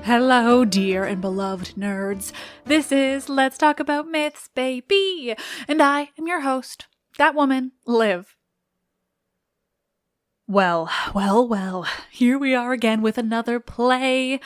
Hello, dear and beloved nerds. This is Let's Talk About Myths, baby. And I am your host, that woman, Liv. Well, here we are again with another play.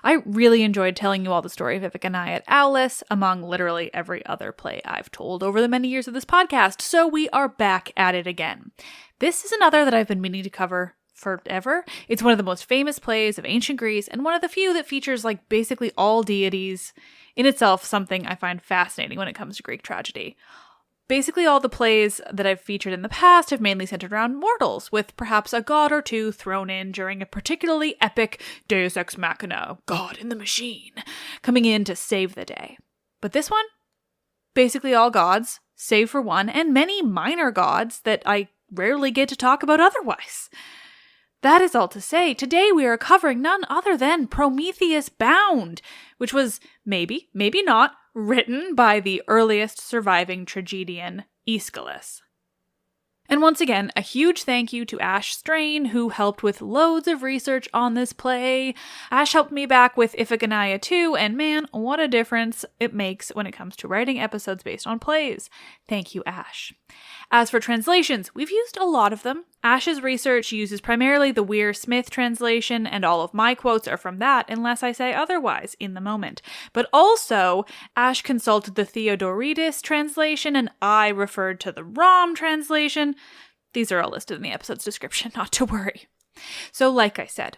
I really enjoyed telling you all the story of Iphigenia at Aulis, among literally every other play I've told over the many years of this podcast, so we are back at it again. This is another that I've been meaning to cover forever. It's one of the most famous plays of ancient Greece and one of the few that features like basically all deities, in itself something I find fascinating when it comes to Greek tragedy. Basically all the plays that I've featured in the past have mainly centered around mortals, with perhaps a god or two thrown in during a particularly epic deus ex machina, God in the machine, coming in to save the day. But this one? Basically all gods, save for one, and many minor gods that I rarely get to talk about otherwise. That is all to say, today we are covering none other than Prometheus Bound, which was maybe not, written by the earliest surviving tragedian, Aeschylus. And once again, a huge thank you to Ash Strain, who helped with loads of research on this play. Ash helped me back with Iphigenia too, and man, what a difference it makes when it comes to writing episodes based on plays. Thank you, Ash. As for translations, we've used a lot of them. Ash's research uses primarily the Weir-Smith translation, and all of my quotes are from that, unless I say otherwise in the moment. But also, Ash consulted the Theodoridis translation, and I referred to the Rom translation. These are all listed in the episode's description, not to worry. So, like I said,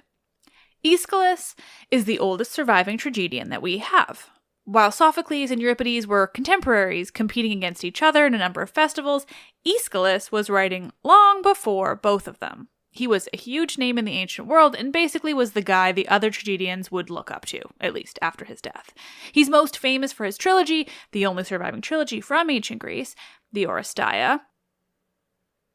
Aeschylus is the oldest surviving tragedian that we have. While Sophocles and Euripides were contemporaries competing against each other in a number of festivals, Aeschylus was writing long before both of them. He was a huge name in the ancient world and basically was the guy the other tragedians would look up to, at least after his death. He's most famous for his trilogy, the only surviving trilogy from ancient Greece, the Oresteia.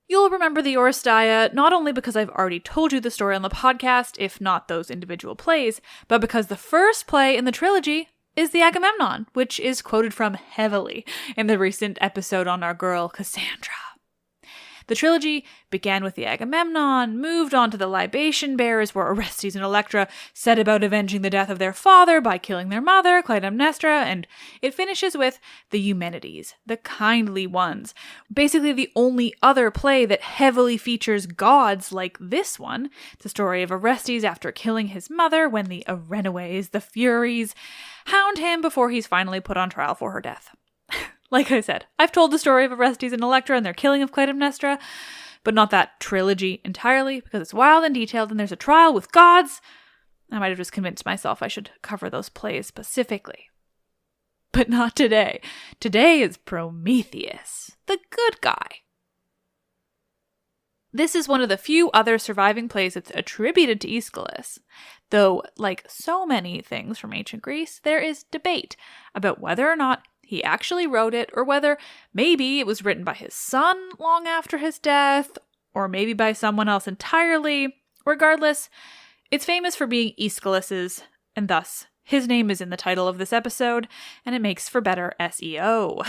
You'll remember the Oresteia not only because I've already told you the story on the podcast, if not those individual plays, but because the first play in the trilogy is the Agamemnon, which is quoted from heavily in the recent episode on our girl Cassandra. The trilogy began with the Agamemnon, moved on to the libation bearers where Orestes and Electra set about avenging the death of their father by killing their mother, Clytemnestra, and it finishes with the Eumenides, the kindly ones. Basically the only other play that heavily features gods like this one, the story of Orestes after killing his mother when the Erinyes, the Furies, hound him before he's finally put on trial for her death. Like I said, I've told the story of Orestes and Electra and their killing of Clytemnestra, but not that trilogy entirely, because it's wild and detailed and there's a trial with gods. I might have just convinced myself I should cover those plays specifically. But not today. Today is Prometheus, the good guy. This is one of the few other surviving plays that's attributed to Aeschylus, though, like so many things from ancient Greece, there is debate about whether or not he actually wrote it, or whether maybe it was written by his son long after his death, or maybe by someone else entirely. Regardless, it's famous for being Aeschylus's, and thus his name is in the title of this episode, and it makes for better SEO.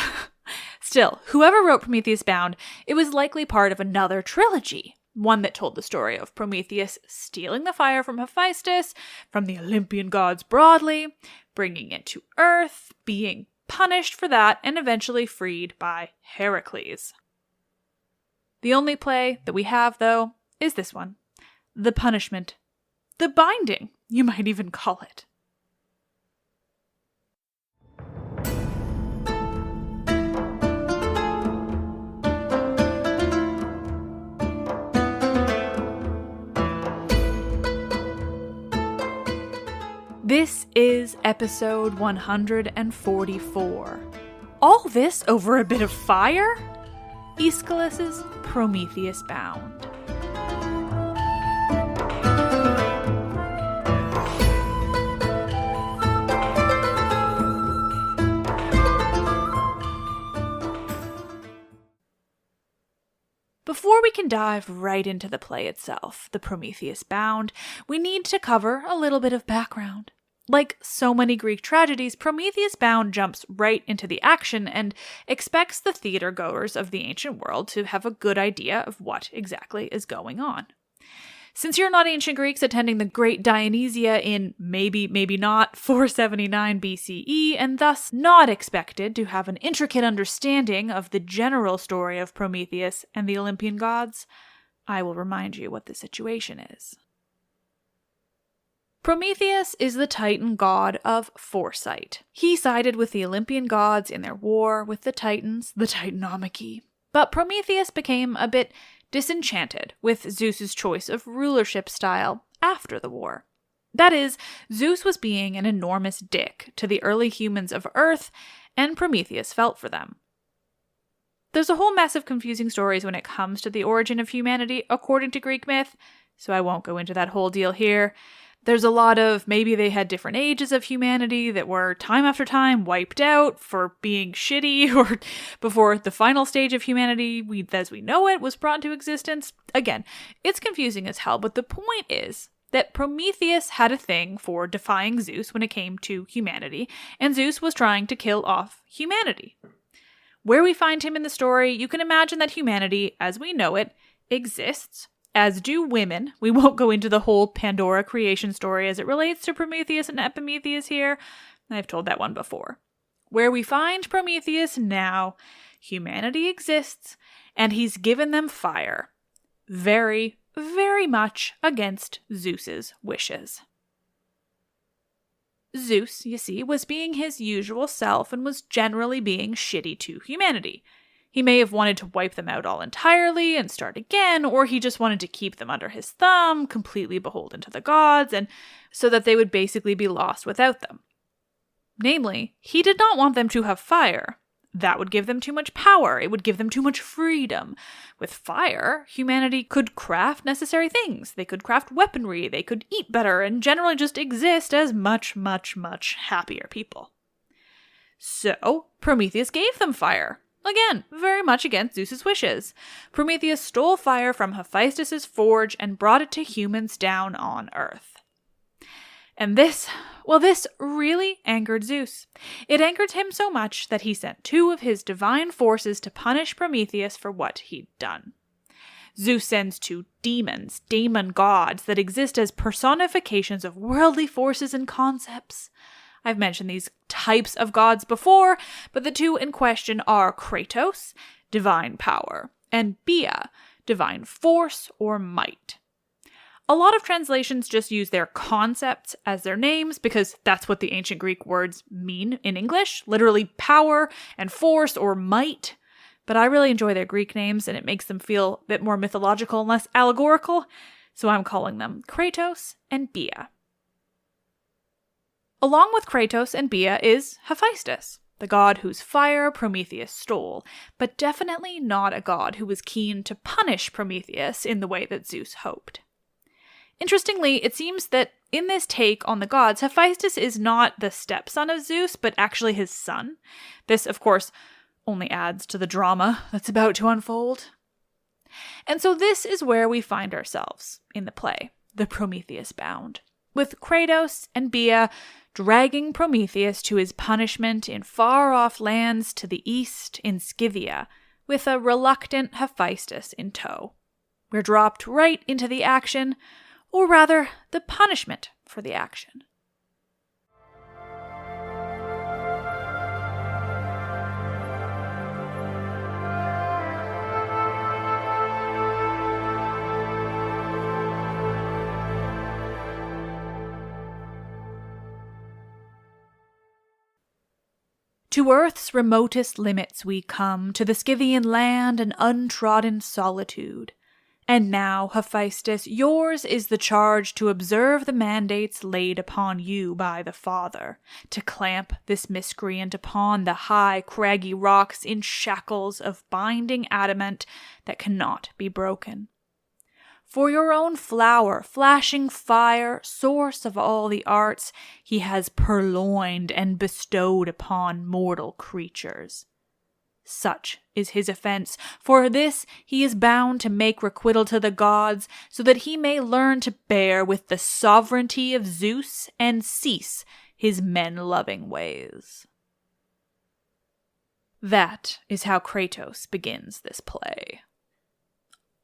Still, whoever wrote Prometheus Bound, it was likely part of another trilogy, one that told the story of Prometheus stealing the fire from Hephaestus, from the Olympian gods broadly, bringing it to Earth, being punished for that, and eventually freed by Heracles. The only play that we have, though, is this one. The Punishment. The Binding, you might even call it. This is episode 144. All this over a bit of fire? Aeschylus's Prometheus Bound. and dive right into the play itself, the Prometheus Bound, we need to cover a little bit of background. Like so many Greek tragedies, Prometheus Bound jumps right into the action and expects the theater goers of the ancient world to have a good idea of what exactly is going on. Since you're not ancient Greeks attending the Great Dionysia in maybe not 479 BCE, and thus not expected to have an intricate understanding of the general story of Prometheus and the Olympian gods, I will remind you what the situation is. Prometheus is the Titan god of foresight. He sided with the Olympian gods in their war with the Titans, the Titanomachy. But Prometheus became a bit disenchanted with Zeus's choice of rulership style after the war. That is, Zeus was being an enormous dick to the early humans of Earth, and Prometheus felt for them. There's a whole mess of confusing stories when it comes to the origin of humanity according to Greek myth, so I won't go into that whole deal here. There's a lot of maybe they had different ages of humanity that were time after time wiped out for being shitty, or before the final stage of humanity, as we know it, was brought into existence. Again, it's confusing as hell, but the point is that Prometheus had a thing for defying Zeus when it came to humanity, and Zeus was trying to kill off humanity. Where we find him in the story, you can imagine that humanity, as we know it, exists, as do women. We won't go into the whole Pandora creation story as it relates to Prometheus and Epimetheus here. I've told that one before. Where we find Prometheus now, humanity exists, and he's given them fire. Very, very much against Zeus's wishes. Zeus, you see, was being his usual self and was generally being shitty to humanity. He may have wanted to wipe them out all entirely and start again, or he just wanted to keep them under his thumb, completely beholden to the gods, and so that they would basically be lost without them. Namely, he did not want them to have fire. That would give them too much power. It would give them too much freedom. With fire, humanity could craft necessary things. They could craft weaponry, they could eat better, and generally just exist as much happier people. So, Prometheus gave them fire. Again, very much against Zeus's wishes. Prometheus stole fire from Hephaestus' forge and brought it to humans down on Earth. And this really angered Zeus. It angered him so much that he sent 2 of his divine forces to punish Prometheus for what he'd done. Zeus sends 2 demons, daemon gods, that exist as personifications of worldly forces and concepts. I've mentioned these types of gods before, but the 2 in question are Kratos, divine power, and Bia, divine force or might. A lot of translations just use their concepts as their names because that's what the ancient Greek words mean in English, literally power and force or might. But I really enjoy their Greek names and it makes them feel a bit more mythological and less allegorical, so I'm calling them Kratos and Bia. Along with Kratos and Bia is Hephaestus, the god whose fire Prometheus stole, but definitely not a god who was keen to punish Prometheus in the way that Zeus hoped. Interestingly, it seems that in this take on the gods, Hephaestus is not the stepson of Zeus, but actually his son. This, of course, only adds to the drama that's about to unfold. And so this is where we find ourselves in the play, the Prometheus Bound, with Kratos and Bia dragging Prometheus to his punishment in far-off lands to the east in Scythia, with a reluctant Hephaestus in tow. We're dropped right into the action, or rather, the punishment for the action. To earth's remotest limits we come, to the Scythian land and untrodden solitude. And now, Hephaestus, yours is the charge to observe the mandates laid upon you by the Father, to clamp this miscreant upon the high, craggy rocks in shackles of binding adamant that cannot be broken. For your own flower, flashing fire, source of all the arts, he has purloined and bestowed upon mortal creatures. Such is his offense. For this he is bound to make requital to the gods, so that he may learn to bear with the sovereignty of Zeus and cease his men-loving ways. That is how Kratos begins this play.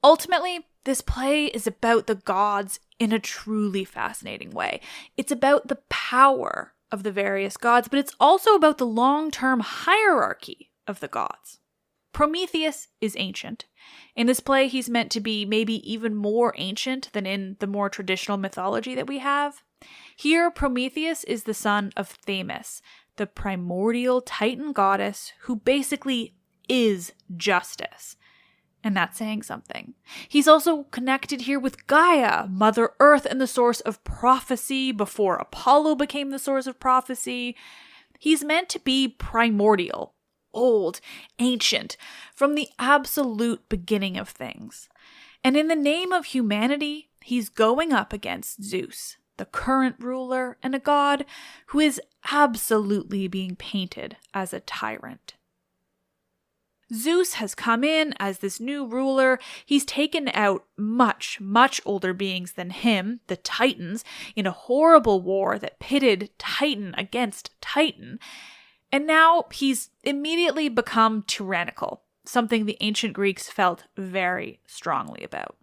Ultimately, this play is about the gods in a truly fascinating way. It's about the power of the various gods, but it's also about the long-term hierarchy of the gods. Prometheus is ancient. In this play, he's meant to be maybe even more ancient than in the more traditional mythology that we have. Here, Prometheus is the son of Themis, the primordial Titan goddess who basically is justice. And that's saying something. He's also connected here with Gaia, Mother Earth, and the source of prophecy before Apollo became the source of prophecy. He's meant to be primordial, old, ancient, from the absolute beginning of things. And in the name of humanity, he's going up against Zeus, the current ruler, and a god who is absolutely being painted as a tyrant. Zeus has come in as this new ruler. He's taken out much, much older beings than him, the Titans, in a horrible war that pitted Titan against Titan. And now he's immediately become tyrannical, something the ancient Greeks felt very strongly about.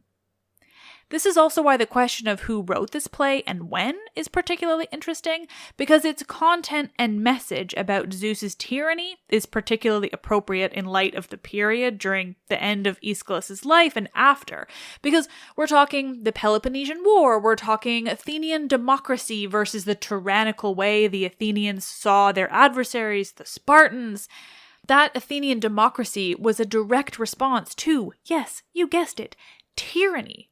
This is also why the question of who wrote this play and when is particularly interesting, because its content and message about Zeus's tyranny is particularly appropriate in light of the period during the end of Aeschylus' life and after. Because we're talking the Peloponnesian War, we're talking Athenian democracy versus the tyrannical way the Athenians saw their adversaries, the Spartans. That Athenian democracy was a direct response to, yes, you guessed it, tyranny.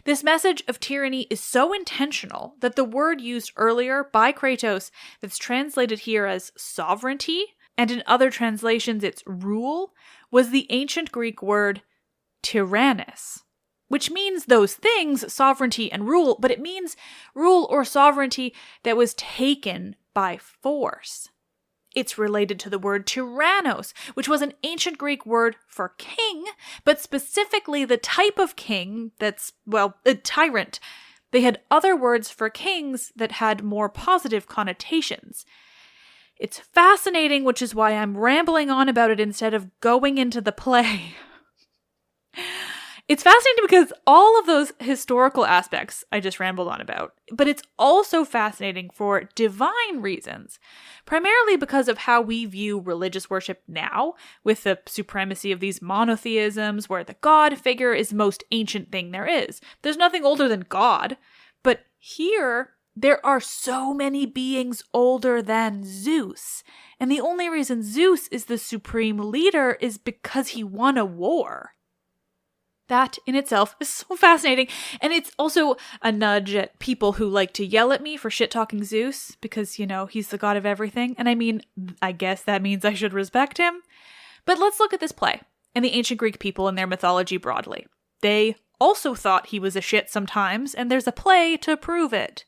This message of tyranny is so intentional that the word used earlier by Kratos that's translated here as sovereignty, and in other translations it's rule, was the ancient Greek word tyrannus, which means those things, sovereignty and rule, but it means rule or sovereignty that was taken by force. It's related to the word tyrannos, which was an ancient Greek word for king, but specifically the type of king that's, well, a tyrant. They had other words for kings that had more positive connotations. It's fascinating, which is why I'm rambling on about it instead of going into the play. It's fascinating because all of those historical aspects I just rambled on about, but it's also fascinating for divine reasons, primarily because of how we view religious worship now, with the supremacy of these monotheisms where the god figure is the most ancient thing there is. There's nothing older than God, but here there are so many beings older than Zeus, and the only reason Zeus is the supreme leader is because he won a war. That in itself is so fascinating, and it's also a nudge at people who like to yell at me for shit-talking Zeus, because, you know, he's the god of everything, and I mean, I guess that means I should respect him. But let's look at this play, and the ancient Greek people and their mythology broadly. They also thought he was a shit sometimes, and there's a play to prove it.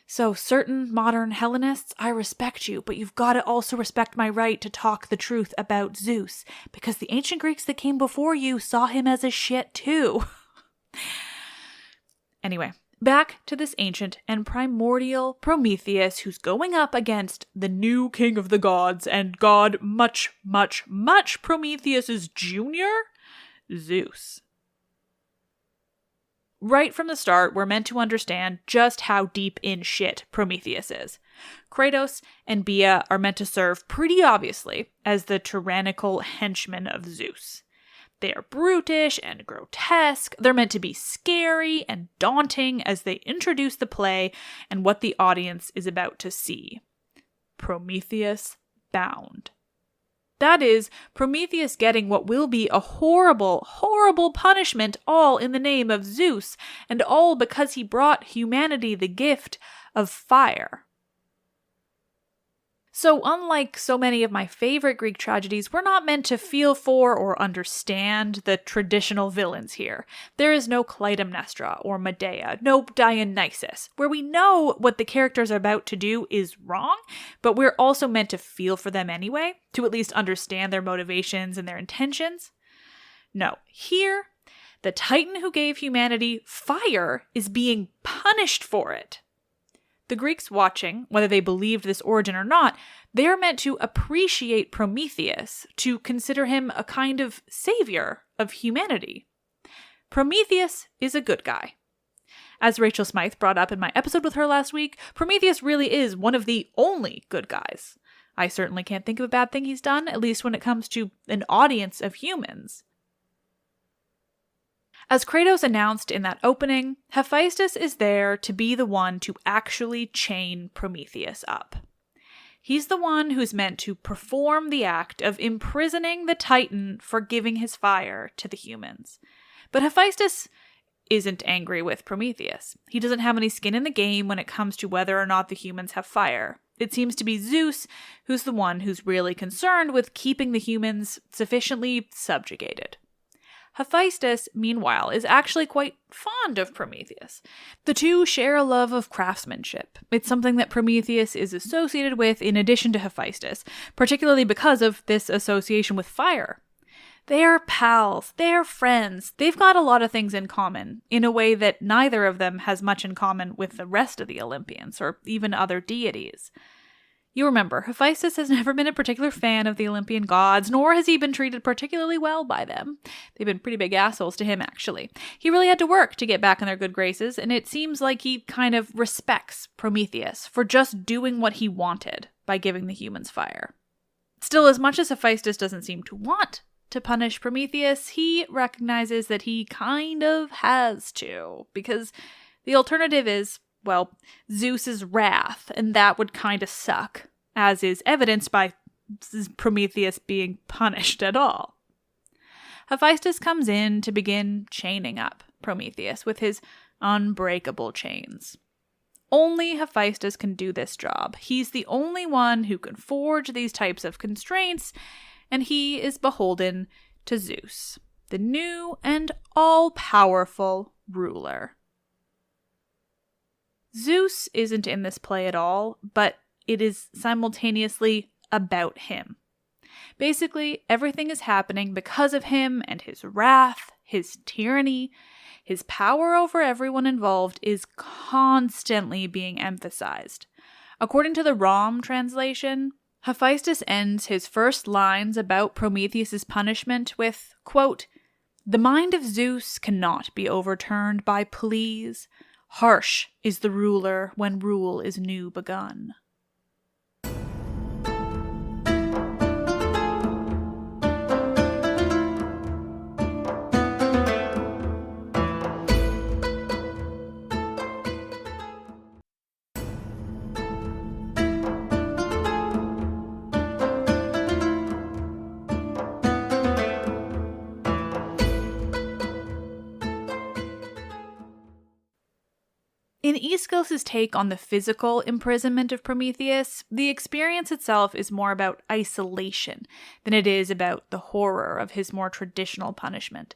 So certain modern Hellenists, I respect you, but you've got to also respect my right to talk the truth about Zeus, because the ancient Greeks that came before you saw him as a shit too. Anyway, back to this ancient and primordial Prometheus who's going up against the new king of the gods and god much, much, much Prometheus's junior, Zeus. Right from the start, we're meant to understand just how deep in shit Prometheus is. Kratos and Bia are meant to serve pretty obviously as the tyrannical henchmen of Zeus. They are brutish and grotesque. They're meant to be scary and daunting as they introduce the play and what the audience is about to see. Prometheus Bound. That is, Prometheus getting what will be a horrible, horrible punishment, all in the name of Zeus, and all because he brought humanity the gift of fire. So unlike so many of my favorite Greek tragedies, we're not meant to feel for or understand the traditional villains here. There is no Clytemnestra or Medea, no Dionysus, where we know what the characters are about to do is wrong, but we're also meant to feel for them anyway, to at least understand their motivations and their intentions. No, here, the Titan who gave humanity fire is being punished for it. The Greeks watching, whether they believed this origin or not, they're meant to appreciate Prometheus, to consider him a kind of savior of humanity. Prometheus is a good guy. As Rachel Smythe brought up in my episode with her last week, Prometheus really is one of the only good guys. I certainly can't think of a bad thing he's done, at least when it comes to an audience of humans. As Kratos announced in that opening, Hephaestus is there to be the one to actually chain Prometheus up. He's the one who's meant to perform the act of imprisoning the Titan for giving his fire to the humans. But Hephaestus isn't angry with Prometheus. He doesn't have any skin in the game when it comes to whether or not the humans have fire. It seems to be Zeus who's the one who's really concerned with keeping the humans sufficiently subjugated. Hephaestus, meanwhile, is actually quite fond of Prometheus. The two share a love of craftsmanship. It's something that Prometheus is associated with in addition to Hephaestus, particularly because of this association with fire. They're pals, they're friends, they've got a lot of things in common, in a way that neither of them has much in common with the rest of the Olympians, or even other deities. You remember, Hephaestus has never been a particular fan of the Olympian gods, nor has he been treated particularly well by them. They've been pretty big assholes to him, actually. He really had to work to get back in their good graces, and it seems like he kind of respects Prometheus for just doing what he wanted by giving the humans fire. Still, as much as Hephaestus doesn't seem to want to punish Prometheus, he recognizes that he kind of has to, because the alternative is, well, Zeus's wrath, and that would kind of suck, as is evidenced by Prometheus being punished at all. Hephaestus comes in to begin chaining up Prometheus with his unbreakable chains. Only Hephaestus can do this job. He's the only one who can forge these types of constraints, and he is beholden to Zeus, the new and all-powerful ruler. Zeus isn't in this play at all, but it is simultaneously about him. Basically, everything is happening because of him and his wrath, his tyranny, his power over everyone involved is constantly being emphasized. According to the Rom translation, Hephaestus ends his first lines about Prometheus' punishment with, quote, "The mind of Zeus cannot be overturned by pleas. Harsh is the ruler when rule is new begun." In Aeschylus' take on the physical imprisonment of Prometheus, the experience itself is more about isolation than it is about the horror of his more traditional punishment.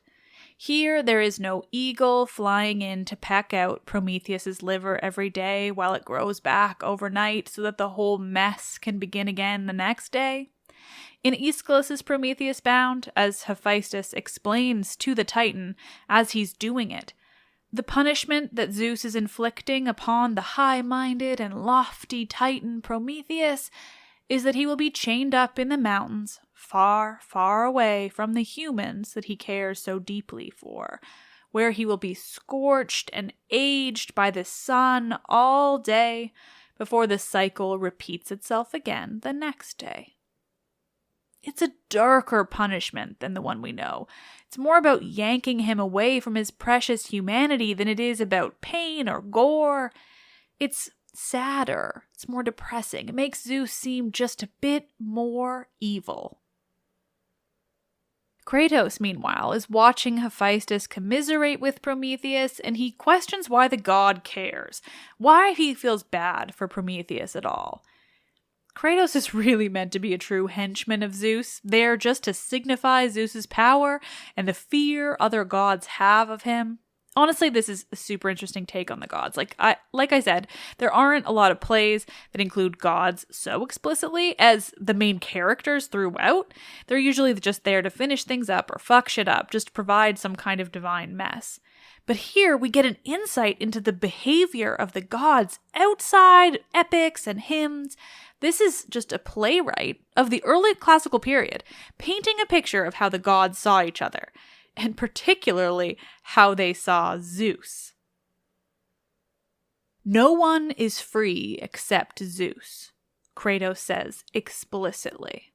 Here, there is no eagle flying in to peck out Prometheus' liver every day while it grows back overnight so that the whole mess can begin again the next day. In Aeschylus' Prometheus Bound, as Hephaestus explains to the Titan as he's doing it, the punishment that Zeus is inflicting upon the high-minded and lofty Titan Prometheus is that he will be chained up in the mountains, far, far away from the humans that he cares so deeply for, where he will be scorched and aged by the sun all day before the cycle repeats itself again the next day. It's a darker punishment than the one we know. It's more about yanking him away from his precious humanity than it is about pain or gore. It's sadder. It's more depressing. It makes Zeus seem just a bit more evil. Kratos, meanwhile, is watching Hephaestus commiserate with Prometheus, and he questions why the god cares, why he feels bad for Prometheus at all. Kratos is really meant to be a true henchman of Zeus, there just to signify Zeus's power and the fear other gods have of him. Honestly, this is a super interesting take on the gods. Like I said, there aren't a lot of plays that include gods so explicitly as the main characters throughout. They're usually just there to finish things up or fuck shit up, just to provide some kind of divine mess. But here we get an insight into the behavior of the gods outside epics and hymns. This is just a playwright of the early classical period, painting a picture of how the gods saw each other, and particularly how they saw Zeus. No one is free except Zeus, Kratos says explicitly.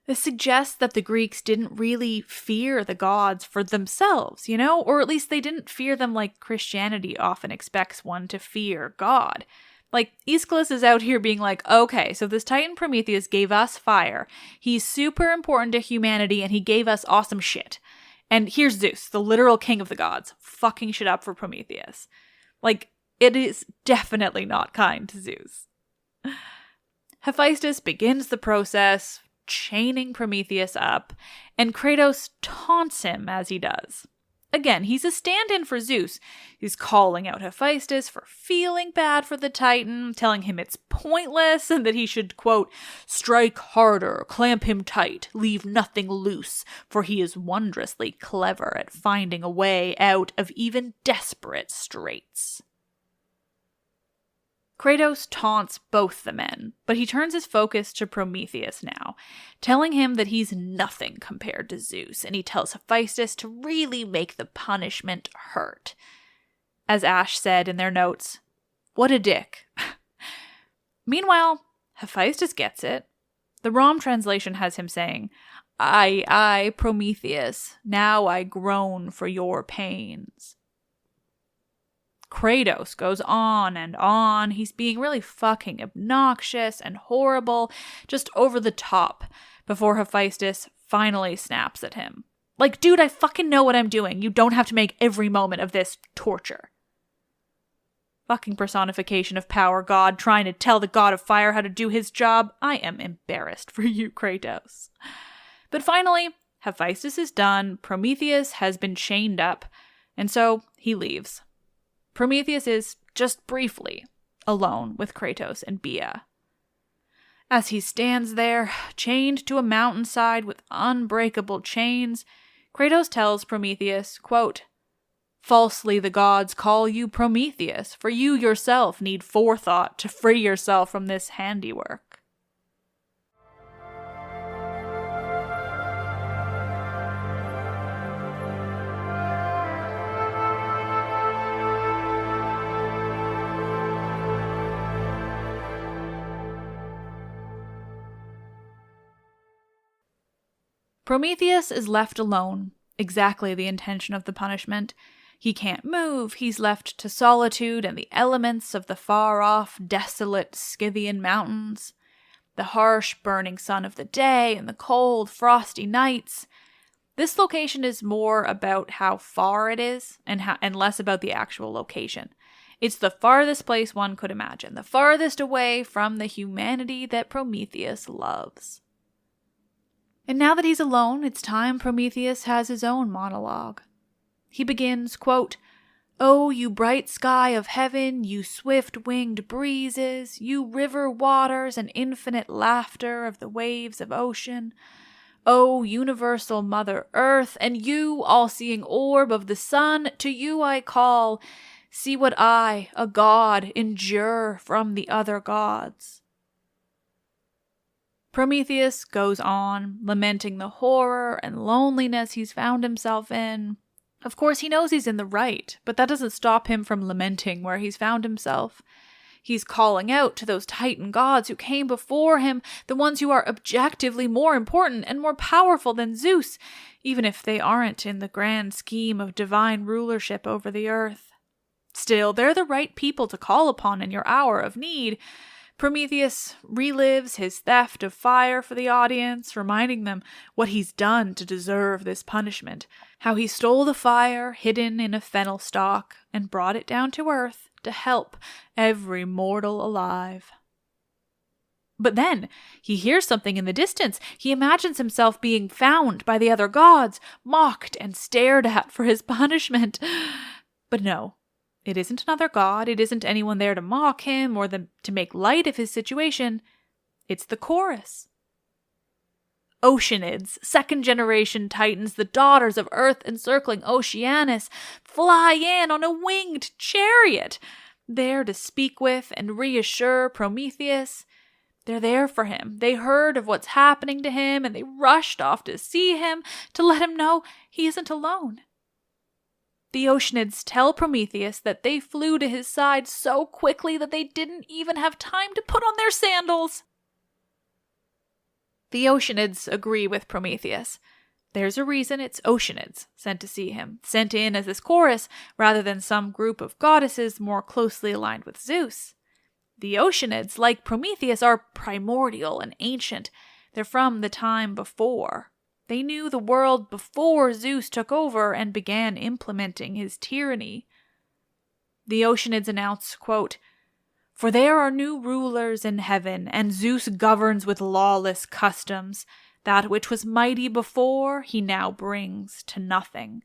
This suggests that the Greeks didn't really fear the gods for themselves, or at least they didn't fear them like Christianity often expects one to fear God. Like, Aeschylus is out here being like, okay, so this Titan Prometheus gave us fire. He's super important to humanity and he gave us awesome shit. And here's Zeus, the literal king of the gods, fucking shit up for Prometheus. Like, it is definitely not kind to Zeus. Hephaestus begins the process, chaining Prometheus up, and Kratos taunts him as he does. Again, he's a stand-in for Zeus. He's calling out Hephaestus for feeling bad for the Titan, telling him it's pointless and that he should, quote, strike harder, clamp him tight, leave nothing loose, for he is wondrously clever at finding a way out of even desperate straits. Kratos taunts both the men, but he turns his focus to Prometheus now, telling him that he's nothing compared to Zeus, and he tells Hephaestus to really make the punishment hurt. As Ash said in their notes, what a dick. Meanwhile, Hephaestus gets it. The Rom translation has him saying, I, Prometheus, now I groan for your pains. Kratos goes on and on. He's being really fucking obnoxious and horrible, just over the top, before Hephaestus finally snaps at him. Like, dude, I fucking know what I'm doing. You don't have to make every moment of this torture. Fucking personification of power god trying to tell the god of fire how to do his job. I am embarrassed for you, Kratos. But finally, Hephaestus is done. Prometheus has been chained up, and so he leaves. Prometheus is, just briefly, alone with Kratos and Bia. As he stands there, chained to a mountainside with unbreakable chains, Kratos tells Prometheus, quote, falsely the gods call you Prometheus, for you yourself need forethought to free yourself from this handiwork. Prometheus is left alone, exactly the intention of the punishment. He can't move, he's left to solitude and the elements of the far-off, desolate Scythian mountains, the harsh, burning sun of the day and the cold, frosty nights. This location is more about how far it is and less about the actual location. It's the farthest place one could imagine, the farthest away from the humanity that Prometheus loves. And now that he's alone, it's time Prometheus has his own monologue. He begins, quote, "O you bright sky of heaven, you swift-winged breezes, you river waters and infinite laughter of the waves of ocean, O universal Mother Earth, and you, all-seeing orb of the sun, to you I call, see what I, a god, endure from the other gods." Prometheus goes on, lamenting the horror and loneliness he's found himself in. Of course, he knows he's in the right, but that doesn't stop him from lamenting where he's found himself. He's calling out to those Titan gods who came before him, the ones who are objectively more important and more powerful than Zeus, even if they aren't in the grand scheme of divine rulership over the earth. Still, they're the right people to call upon in your hour of need. Prometheus relives his theft of fire for the audience, reminding them what he's done to deserve this punishment, how he stole the fire hidden in a fennel stalk and brought it down to earth to help every mortal alive. But then he hears something in the distance. He imagines himself being found by the other gods, mocked and stared at for his punishment. But no, it isn't another god. It isn't anyone there to mock him or to make light of his situation. It's the chorus. Oceanids, second-generation titans, the daughters of Earth encircling Oceanus, fly in on a winged chariot, there to speak with and reassure Prometheus. They're there for him. They heard of what's happening to him, and they rushed off to see him, to let him know he isn't alone. The Oceanids tell Prometheus that they flew to his side so quickly that they didn't even have time to put on their sandals. The Oceanids agree with Prometheus. There's a reason it's Oceanids sent to see him, sent in as this chorus rather than some group of goddesses more closely aligned with Zeus. The Oceanids, like Prometheus, are primordial and ancient. They're from the time before. They knew the world before Zeus took over and began implementing his tyranny. The Oceanids announce, quote, "For there are new rulers in heaven, and Zeus governs with lawless customs. That which was mighty before, he now brings to nothing."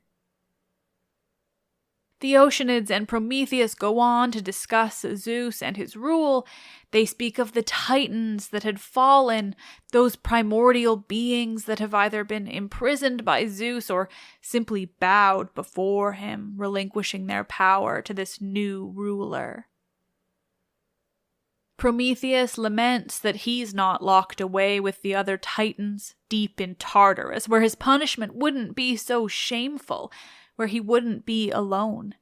The Oceanids and Prometheus go on to discuss Zeus and his rule. They speak of the titans that had fallen, those primordial beings that have either been imprisoned by Zeus or simply bowed before him, relinquishing their power to this new ruler. Prometheus laments that he's not locked away with the other titans deep in Tartarus, where his punishment wouldn't be so shameful, where he wouldn't be alone.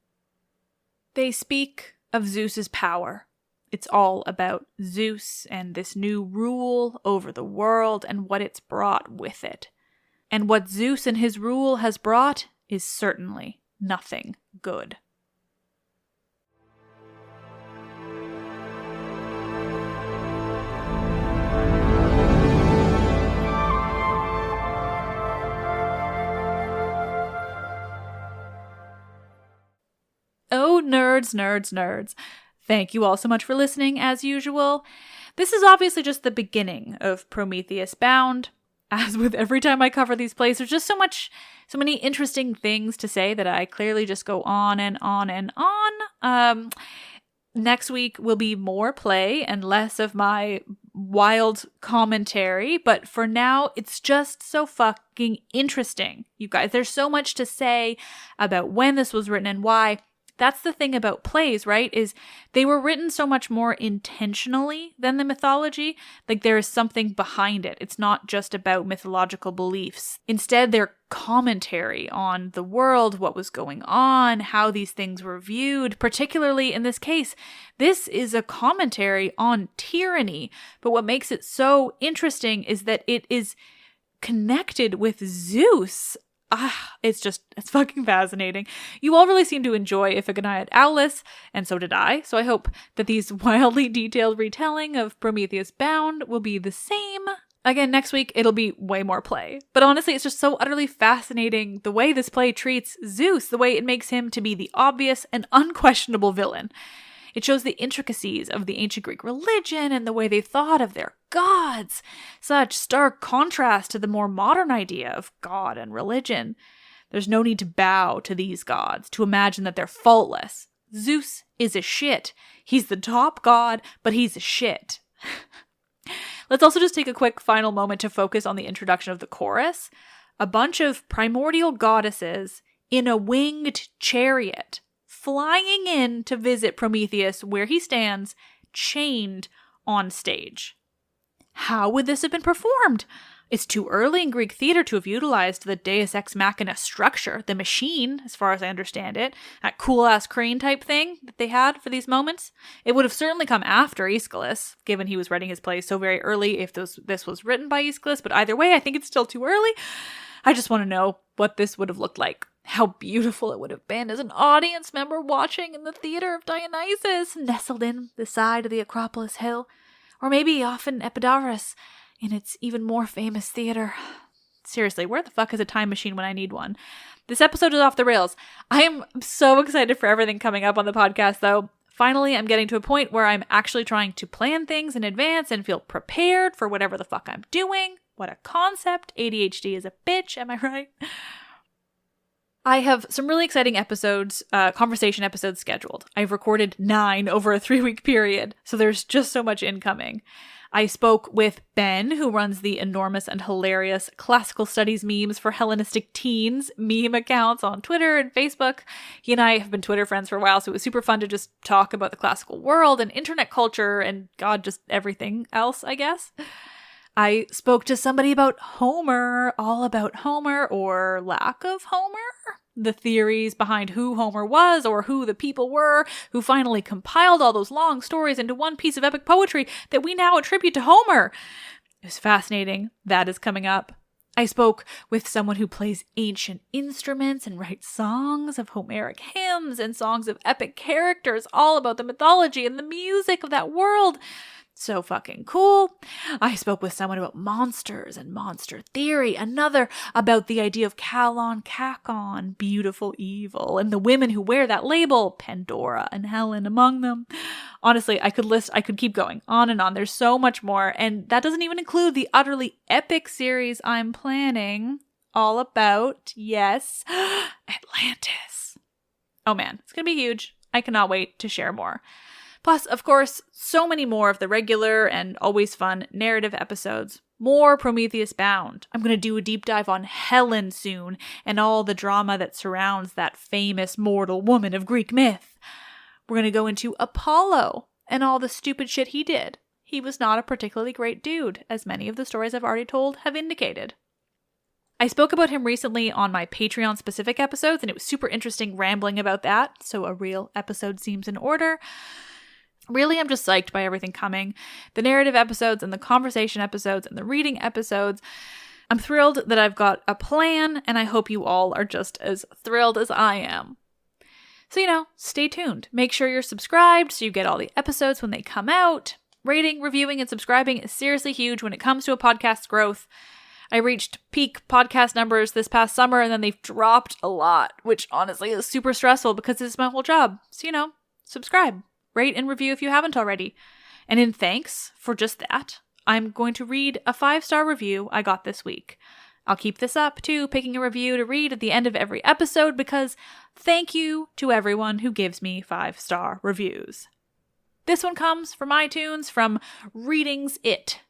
They speak of Zeus's power. It's all about Zeus and this new rule over the world and what it's brought with it. And what Zeus and his rule has brought is certainly nothing good. Oh, nerds, nerds, nerds. Thank you all so much for listening, as usual. This is obviously just the beginning of Prometheus Bound. As with every time I cover these plays, there's just so many interesting things to say that I clearly just go on and on and on. Next week will be more play and less of my wild commentary, but for now, it's just so fucking interesting, you guys. There's so much to say about when this was written and why. That's the thing about plays, right? Is they were written so much more intentionally than the mythology. Like there is something behind it. It's not just about mythological beliefs. Instead, they're commentary on the world, what was going on, how these things were viewed. Particularly in this case, this is a commentary on tyranny. But what makes it so interesting is that it is connected with Zeus. It's fucking fascinating. You all really seem to enjoy Iphigenia et Aulis, and so did I. So I hope that these wildly detailed retelling of Prometheus Bound will be the same. Again, next week, it'll be way more play. But honestly, it's just so utterly fascinating the way this play treats Zeus, the way it makes him to be the obvious and unquestionable villain. It shows the intricacies of the ancient Greek religion and the way they thought of their gods. Such stark contrast to the more modern idea of God and religion. There's no need to bow to these gods, to imagine that they're faultless. Zeus is a shit. He's the top god, but he's a shit. Let's also just take a quick final moment to focus on the introduction of the chorus. A bunch of primordial goddesses in a winged chariot, flying in to visit Prometheus where he stands, chained on stage. How would this have been performed? It's too early in Greek theater to have utilized the Deus Ex Machina structure, the machine, as far as I understand it, that cool-ass crane type thing that they had for these moments. It would have certainly come after Aeschylus, given he was writing his plays so very early if this was written by Aeschylus, but either way, I think it's still too early. I just want to know what this would have looked like. How beautiful it would have been as an audience member watching in the theater of Dionysus, nestled in the side of the Acropolis Hill, or maybe off in Epidaurus, in its even more famous theater. Seriously, where the fuck is a time machine when I need one? This episode is off the rails. I am so excited for everything coming up on the podcast, though. Finally, I'm getting to a point where I'm actually trying to plan things in advance and feel prepared for whatever the fuck I'm doing. What a concept. ADHD is a bitch, am I right? I have some really exciting episodes, conversation episodes scheduled. I've recorded 9 over a 3-week period, so there's just so much incoming. I spoke with Ben, who runs the enormous and hilarious classical studies memes for Hellenistic teens meme accounts on Twitter and Facebook. He and I have been Twitter friends for a while, so it was super fun to just talk about the classical world and internet culture and, God, just everything else, I guess. I spoke to somebody about Homer, all about Homer or lack of Homer. The theories behind who Homer was or who the people were who finally compiled all those long stories into one piece of epic poetry that we now attribute to Homer. It was fascinating. That is coming up. I spoke with someone who plays ancient instruments and writes songs of Homeric hymns and songs of epic characters, all about the mythology and the music of that world. So fucking cool. I spoke with someone about monsters and monster theory, another about the idea of Kalon Kakon, beautiful evil, and the women who wear that label, Pandora and Helen among them. Honestly, I could keep going on and on. There's so much more, and that doesn't even include the utterly epic series I'm planning all about, yes, Atlantis. Oh man, it's gonna be huge. I cannot wait to share more. Plus, of course, so many more of the regular and always fun narrative episodes. More Prometheus Bound. I'm going to do a deep dive on Helen soon and all the drama that surrounds that famous mortal woman of Greek myth. We're going to go into Apollo and all the stupid shit he did. He was not a particularly great dude, as many of the stories I've already told have indicated. I spoke about him recently on my Patreon-specific episodes, and it was super interesting rambling about that, so a real episode seems in order. Really, I'm just psyched by everything coming. The narrative episodes and the conversation episodes and the reading episodes. I'm thrilled that I've got a plan, and I hope you all are just as thrilled as I am. So, stay tuned. Make sure you're subscribed so you get all the episodes when they come out. Rating, reviewing, and subscribing is seriously huge when it comes to a podcast's growth. I reached peak podcast numbers this past summer, and then they've dropped a lot, which honestly is super stressful because it's my whole job. So, subscribe. Rate and review if you haven't already. And in thanks for just that, I'm going to read a 5-star review I got this week. I'll keep this up too, picking a review to read at the end of every episode because thank you to everyone who gives me 5-star reviews. This one comes from iTunes from Readings It.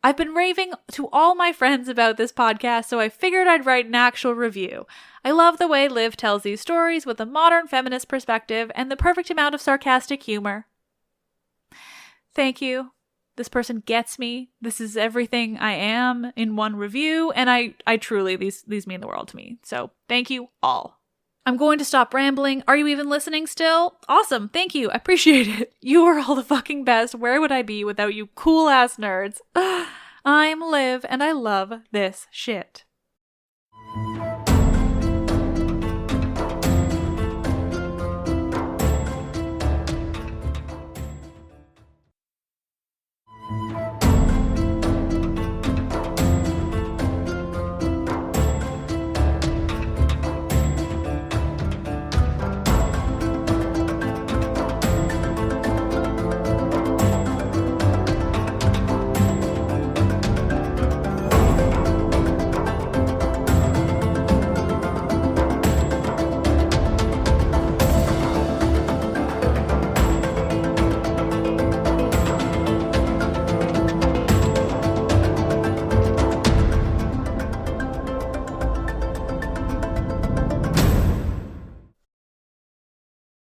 I've been raving to all my friends about this podcast, so I figured I'd write an actual review. I love the way Liv tells these stories with a modern feminist perspective and the perfect amount of sarcastic humor. Thank you. This person gets me. This is everything I am in one review, and I truly, these mean the world to me. So thank you all. I'm going to stop rambling. Are you even listening still? Awesome. Thank you. I appreciate it. You are all the fucking best. Where would I be without you cool-ass nerds? I'm Liv, and I love this shit.